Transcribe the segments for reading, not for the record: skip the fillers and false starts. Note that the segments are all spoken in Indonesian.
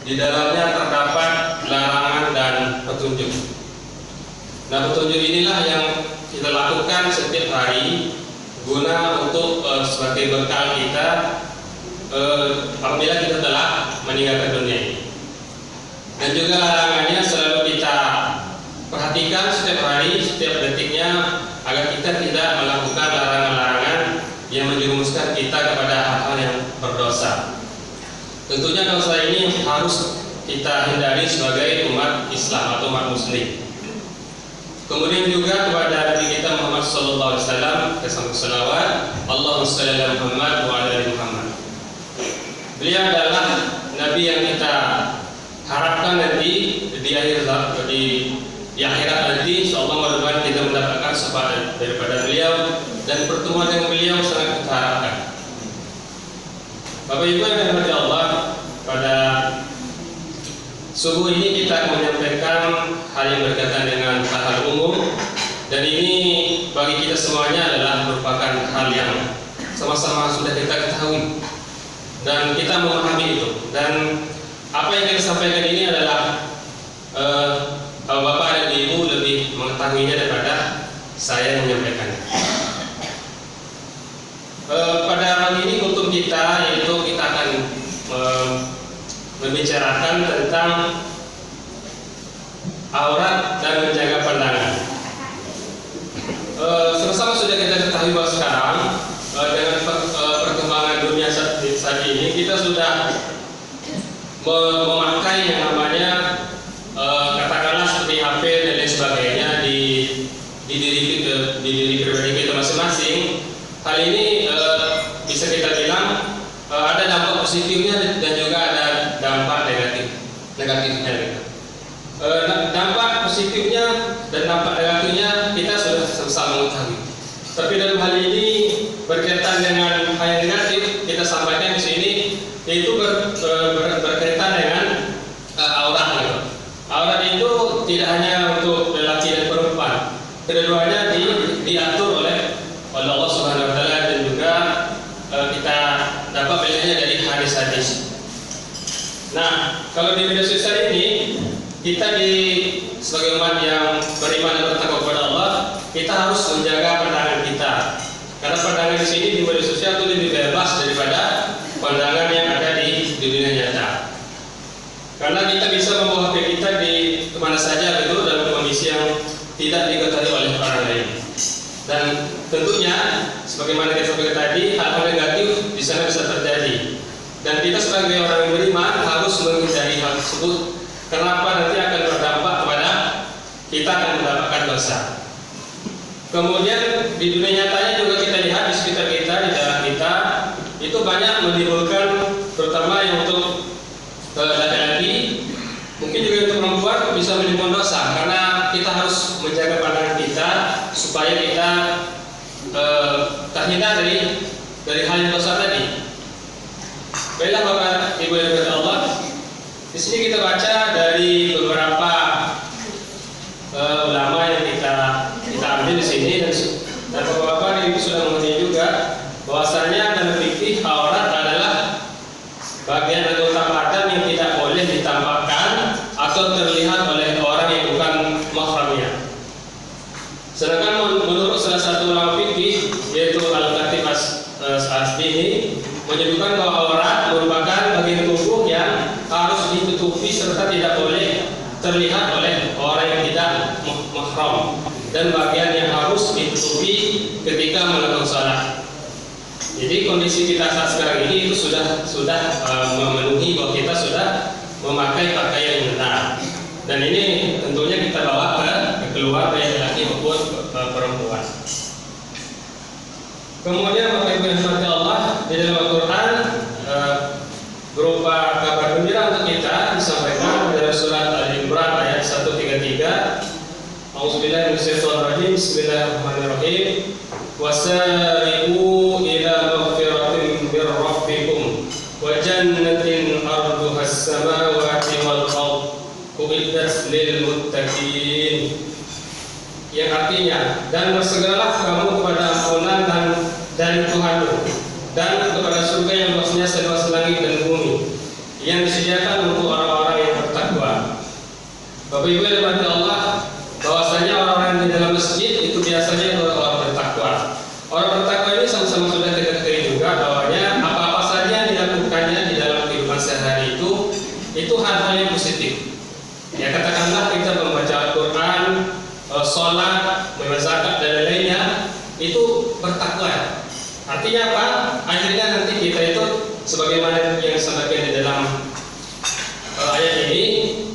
Di dalamnya terdapat larangan dan petunjuk. Nah, petunjuk inilah yang kita lakukan setiap hari guna untuk sebagai bekal kita apabila kita telah meninggalkan dunia ini. Dan juga larangannya selalu kita perhatikan setiap hari, setiap detiknya, agar kita tidak melakukan larangan-larangan yang menjerumuskan kita kepada hal-hal yang berdosa. Tentunya dosa ini harus kita hindari sebagai umat Islam atau umat Muslim. Kemudian juga kepada Nabi kita Muhammad sallallahu alaihi wasallam kita selawat, Allahumma shalli ala Muhammad wa ala ali Muhammad. Beliau adalah nabi yang kita harapkan nanti di akhirat nanti insyaallah mudah-mudahan kita mendapatkan syafaat daripada beliau, dan pertemuan dengan beliau sangat kita harapkan. Bapak Ibu yang dirahmati Allah, pada subuh ini kita menyampaikan hal yang berkaitan dengan hal umum, dan ini bagi kita semuanya adalah merupakan hal yang sama-sama sudah kita ketahui dan kita memahami itu. Dan apa yang kita sampaikan ini adalah kalau Bapak dan Ibu lebih mengetahuinya daripada saya yang menyampaikannya. Pada pagi ini untuk kita, yaitu kita akan membicarakan tentang aurat dan menjaga pandangan. Sama-sama sudah kita ketahui bahwa sekarang dengan perkembangan dunia saat ini kita sudah memakai yang namanya katakanlah seperti HP dan lain sebagainya di diri pribadi kita masing-masing. Hal ini bisa kita bilang ada dampak positifnya dan juga ada dampak negatifnya gitu. Dampak positifnya dan dampak negatifnya kita sudah sama-sama mengetahui. Tapi dalam hal ini berkaitan dengan hal yang negatif, kita sampaikan di sini, yaitu berkaitan dengan aurat gitu. Aurat itu tidak hanya untuk lelaki dan perempuan, kedua-duanya diatur oleh Allah Subhanahu wa taala, dan juga kita dapat melihatnya dari hadis-hadis. Nah, kalau di media sosial ini kita sebagai umat yang beriman dan bertakwa kepada Allah, kita harus menjaga pandangan kita. Karena pandangan di sini di media sosial itu lebih bebas daripada pandangan yang ada di dunia nyata. Karena kita bisa membawa HP kita di kemana saja itu dalam kondisi yang tidak diketahui oleh orang lain. Dan tentunya sebagaimana kita sampaikan tadi, hal-hal negatif di sana bisa terjadi. Dan kita sebagai orang yang beriman harus menghindari hal tersebut. Kenapa? Nanti akan berdampak kepada kita akan mendapatkan dosa. Kemudian di dunia nyatanya juga kita lihat di sekitar kita, di dalam kita itu banyak menimbulkan, terutama yang untuk laki-laki, mungkin juga untuk perempuan bisa menimbulkan dosa, karena kita harus menjaga pandangan kita supaya kita terhindar dari hal yang dosa tadi. Baiklah Bapak Ibu yang dirahmati Allah, di sini kita baca dari beberapa ulama yang kita ambil di sini, dan Bapak Ibu sudah mengerti juga bahwasanya dalam fikih aurat adalah bagian anggota badan yang tidak boleh ditampakkan atau terlihat oleh orang yang bukan mahramnya. Sedangkan menurut salah satu ulama fikih, yaitu Al-Khatib As-Asbini, menyebutkan bahwa aurat merupakan bagian tubuh yang harus ditutupi serta tidak boleh terlihat oleh orang yang tidak mahram, dan bagian yang harus ditutupi ketika melakukan salat. Jadi kondisi kita saat sekarang ini itu sudah memenuhi bahwa kita sudah memakai pakaian yang benar, dan ini tentunya kita bawa ke keluar baik laki maupun perempuan. Kemudian Bapak Ibu yang dirahmati Allah, di dalam Al-Quran berupa kabar gembira untuk kita disampaikan dalam surat Al-Imran ayat 133. A'udzubillahi minasyaitonirrajim. Bismillahirrahmanirrahim. Wasari'u ila maghfiratin mir rabbikum wa jannatin arduha as-samawati wal ardh uiddat lil muttaqin. Yang artinya, dan bersegeralah kamu kepada ampunan dari Tuhanmu, dan kepada surga yang luasnya seluas langit dan bumi, yang disediakan untuk orang-orang sama-sama sudah kita ketahui juga bahwanya apa-apa saja yang dilakukannya di dalam kehidupan sehari itu hal-hal yang positif. Ya, katakanlah kita membaca Al-Quran, sholat, membayar zakat dan lainnya, itu bertakwa. Artinya apa? Akhirnya nanti kita itu sebagaimana yang disampaikan di dalam ayat ini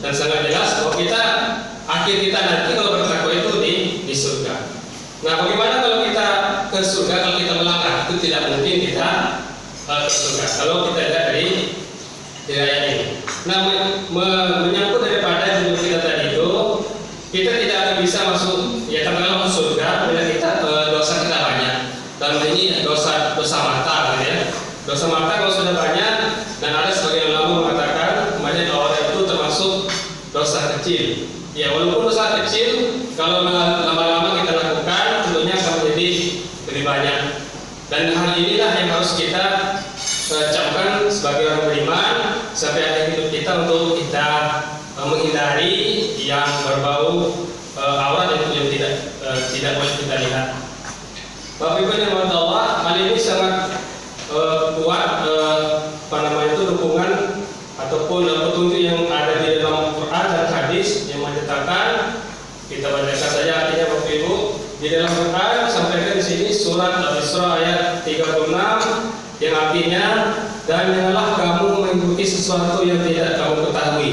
dan sangat jelas bahwa akhir kita nanti kalau bertakwa itu di surga. Nah, bagaimana kalau kita ke surga kalau kita melangkah? Itu tidak mungkin kita ke surga. Kalau kita lihat dari ayat ini. Nah, menyangkut daripada judul kita tadi itu, kita tidak akan bisa masuk, ya katakanlah masuk surga bila kita dosa kita banyak. Dalam hal ini dosa mata, gitu ya. Dosa mata kalau sudah banyak, dan ada sebagian ulama mengatakan banyak orang itu termasuk dosa kecil. Ya, walaupun dosa kecil, kalau lama-lama kita lakukan, tentunya akan menjadi lebih banyak. Dan hal inilah yang harus kita camkan sebagai orang beriman sampai akhir hidup kita untuk kita menghindari yang berbau aurat yang tidak boleh kita lihat. Bapak Ibu yang dirahmati Allah, hal ini sangat kuat dukungan ataupun petunjuk yang ada di dalam Quran dan hadis yang menyatakan, kita bacakan saja artinya Bapak Ibu. Di dalam Quran sampaikan di sini surat Al-Isra ayat 36 yang artinya, dan janganlah kamu mengikuti sesuatu yang tidak kamu ketahui,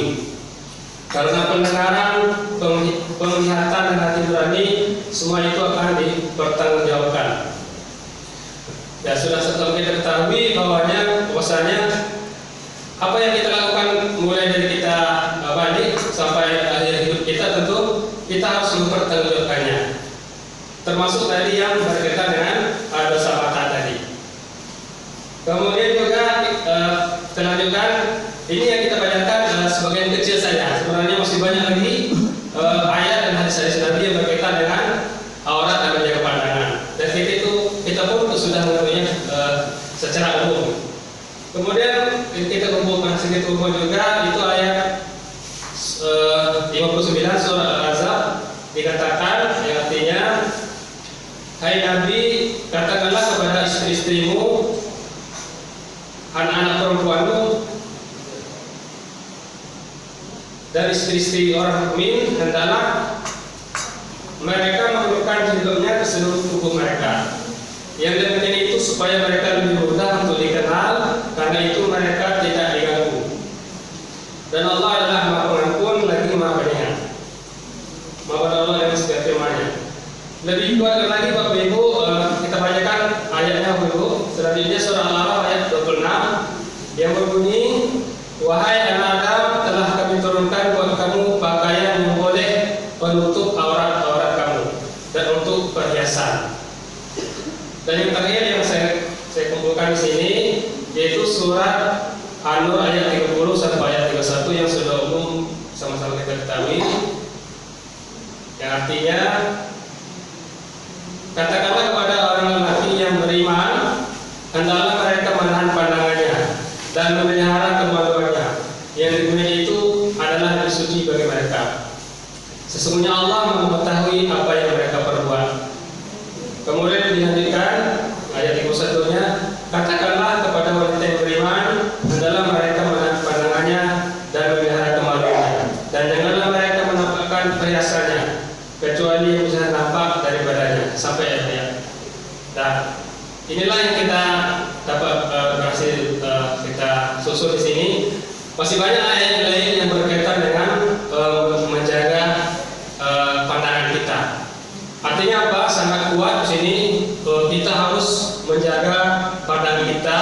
karena pendengaran, penglihatan dan hati nurani semua itu akan dipertanggungjawabkan. Ya, sudah setelah kita ketahui bahwasanya apa yang kita lakukan mulai dari kita balik sampai akhir hidup kita, tentu kita harus mempertanggungjawabkannya. Termasuk tadi yang berkaitan dengan dosa mata tadi. Kemudian juga selanjutnya ini yang kita bacakan sebagian kecil saja. Sebenarnya masih banyak lagi ayat dan hadis-hadis Nabi yang berkaitan dengan aurat dan menjaga pandangan. Dan kita pun sudah mengetahuinya secara umum. Kemudian kita kumpulkan sedikit umum juga, itu ayat 59 surah Al-Ahzab dikatakan, yang artinya, hai Nabi, katakanlah kepada istri-istrimu, anak-anak perempuanmu, dan istri-istri orang mukmin, hendaklah mereka menundukkan hidupnya ke seluruh tubuh mereka. Yang demikian itu supaya mereka lebih mudah untuk dikenal, karena itu mereka tidak diganggu. Dan Allah adalah Maha Pengampun lagi Maha Penyayang. Maha Allah yang segala firman-Nya. Lebih kuat lagi Bapak Ibu, kita bacakan ayatnya Bapak Ibu. Selanjutnya surah Al-A'raf ayat 26 yang berbunyi, wahai anak Adam, telah kami turunkan buat kamu pakaian yang boleh penutup aurat-aurat kamu dan untuk perhiasan. Dan yang terakhir yang saya kumpulkan di sini yaitu surat An-Nur ayat 30 sampai ayat 31 yang sudah umum sama-sama kita ketahui, yang artinya, katakanlah kepada orang lelaki yang beriman, hendaklah mereka menahan pandangannya dan memelihara kemaluannya, yang demikian itu adalah lebih suci bagi mereka. Sesungguhnya Allah mengetahui apa yang mereka perbuat. Kemudian dilanjutkan ayat 31-nya, katakanlah kepada wanita yang beriman, hendaklah mereka menahan pandangannya dan memelihara kemaluannya, dan janganlah mereka menampakkan perhiasannya kecuali yang bisa nampak daripadanya, sampai ayat. Nah, inilah yang kita dapat berhasil kita susun di sini. Masih banyak ayat lain yang berkaitan dengan menjaga pandangan kita. Artinya apa? Sangat kuat di sini. Kita harus menjaga pandangan kita,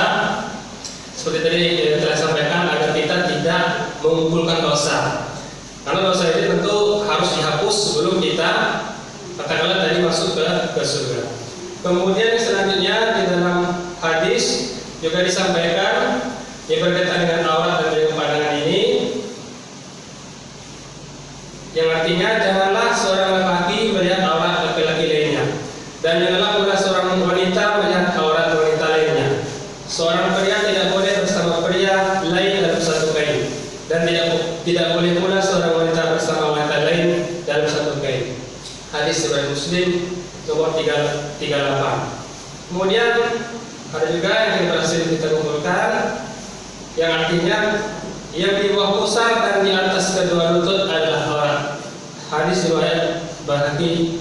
seperti tadi yang telah sampaikan, agar kita tidak mengumpulkan dosa. Karena dosa ini tentu harus dihapus sebelum kita, katakanlah tadi, masuk ke surga. Kemudian selanjutnya di dalam hadis juga disampaikan yang berkaitan dengan aurat dan menjaga pandangan ini, yang artinya janganlah seorang lelaki melihat aurat laki-laki lainnya, dan janganlah pula seorang wanita melihat aurat wanita lainnya. Seorang pria tidak boleh bersama pria lain dalam satu kain, dan tidak boleh pula seorang wanita bersama wanita lain dalam satu kain. Hadis riwayat Muslim nomor 38. Kemudian ada juga yang berhasil kita kumpulkan, yang artinya yang di bawah pusar dan di atas kedua lutut adalah aurat. Hadis riwayat Baihaqi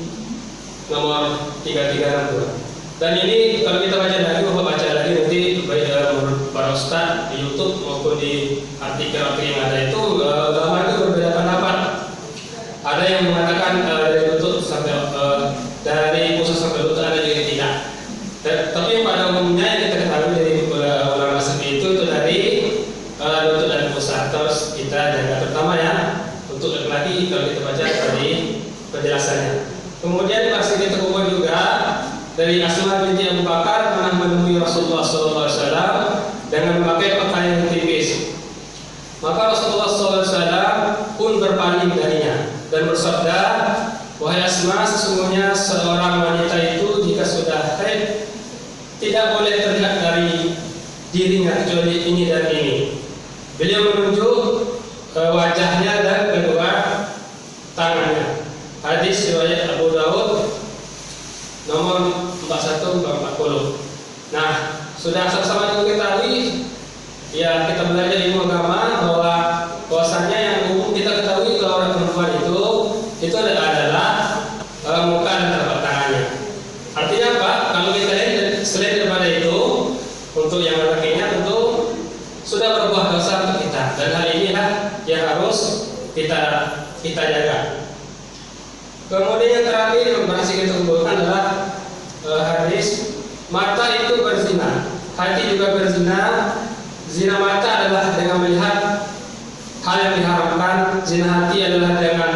nomor 3362. Dan ini kalau kita baca lagi, baca lagi nanti baik menurut para ustaz di YouTube maupun di artikel-artikel yang ada itu, ulama itu berbeda pendapat. Ada yang mengatakan dari lutut sampai dari pusat sampai lutut, ada juga yang tidak. Tapi pada umumnya yang kita ketahui dari ulama seperti itu dari lutut dan pusat. Terus kita jaga terutama ya untuk laki-laki kalau kita baca tadi penjelasannya. Kemudian masih kita kumpul juga dari Asma binti Abu Bakar pernah menemui Rasulullah SAW dengan memakai pakaian yang tipis. Maka Rasulullah SAW pun berpaling darinya dan bersabda, "Wahai Asma, sesungguhnya seorang wanita itu jika sudah haid tidak boleh terlihat dari dirinya kecuali ini dan ini." Beliau menunjuk wajahnya dan kedua tangannya. Hadis riwayat Abu Daud nomor 4140. Nah, sudah sama-sama diketahui ya, kita belajar ilmu agama bahwasanya yang umum kita ketahui kalau orang perempuan itu adalah muka dan telapak tangannya. Artinya apa? Kalau kita lihat selain daripada itu, untuk yang laki-lakinya tentu sudah berbuah dosa untuk kita, dan hal inilah yang harus kita jaga. Kemudian yang terakhir yang masih kita kumpulkan adalah hadis mata itu berzina, hati juga berzina. Zina mata adalah dengan melihat hal yang diharamkan, zina hati adalah dengan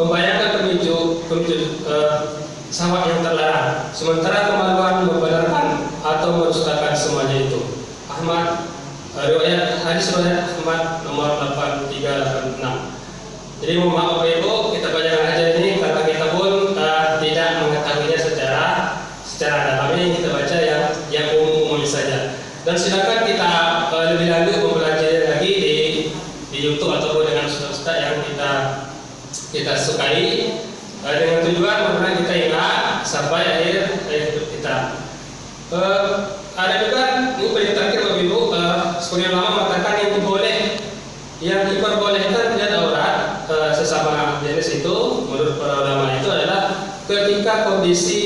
membayangkan pemicu syahwat yang terlarang. Sementara kemaluan membenarkan atau mendustakan semuanya itu. Riwayat hadis riwayat Ahmad nomor 8386. Jadi mohon maaf Bapak Ibu, kita bacakan aja ini karena kita pun tidak mengetahuinya secara dalam. Ini kita baca yang umum-umum saja. Dan silakan kita lebih lanjut mempelajari lagi di YouTube ataupun dengan ustaz yang kita sukai, dengan tujuan bagaimana kita ingat sampai akhir hidup kita. Ada juga ini paling terakhir Bapak Ibu, sebagian ulama mengatakan yang diperbolehkan melihat aurat sesama jenis itu menurut para ulama itu adalah ketika kondisi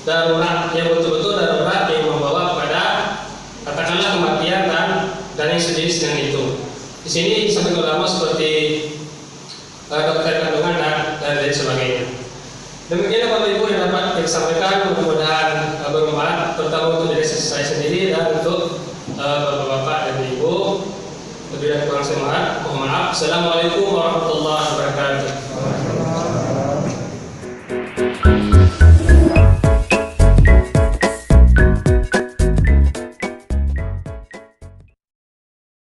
darurat yang betul-betul darurat yang membawa pada katakanlah kematian dan yang sejenis dengan itu. Di sini sampai ulama seperti dokter kandungan dan lain sebagainya. Demikian Bapak Ibu yang dapat kita sampaikan, mudah-mudahan bermanfaat terutama untuk diri saya sendiri dan untuk Bapak-bapak dan Ibu. Lebih dari kurang saya mohon maaf. Assalamualaikum warahmatullahi wabarakatuh.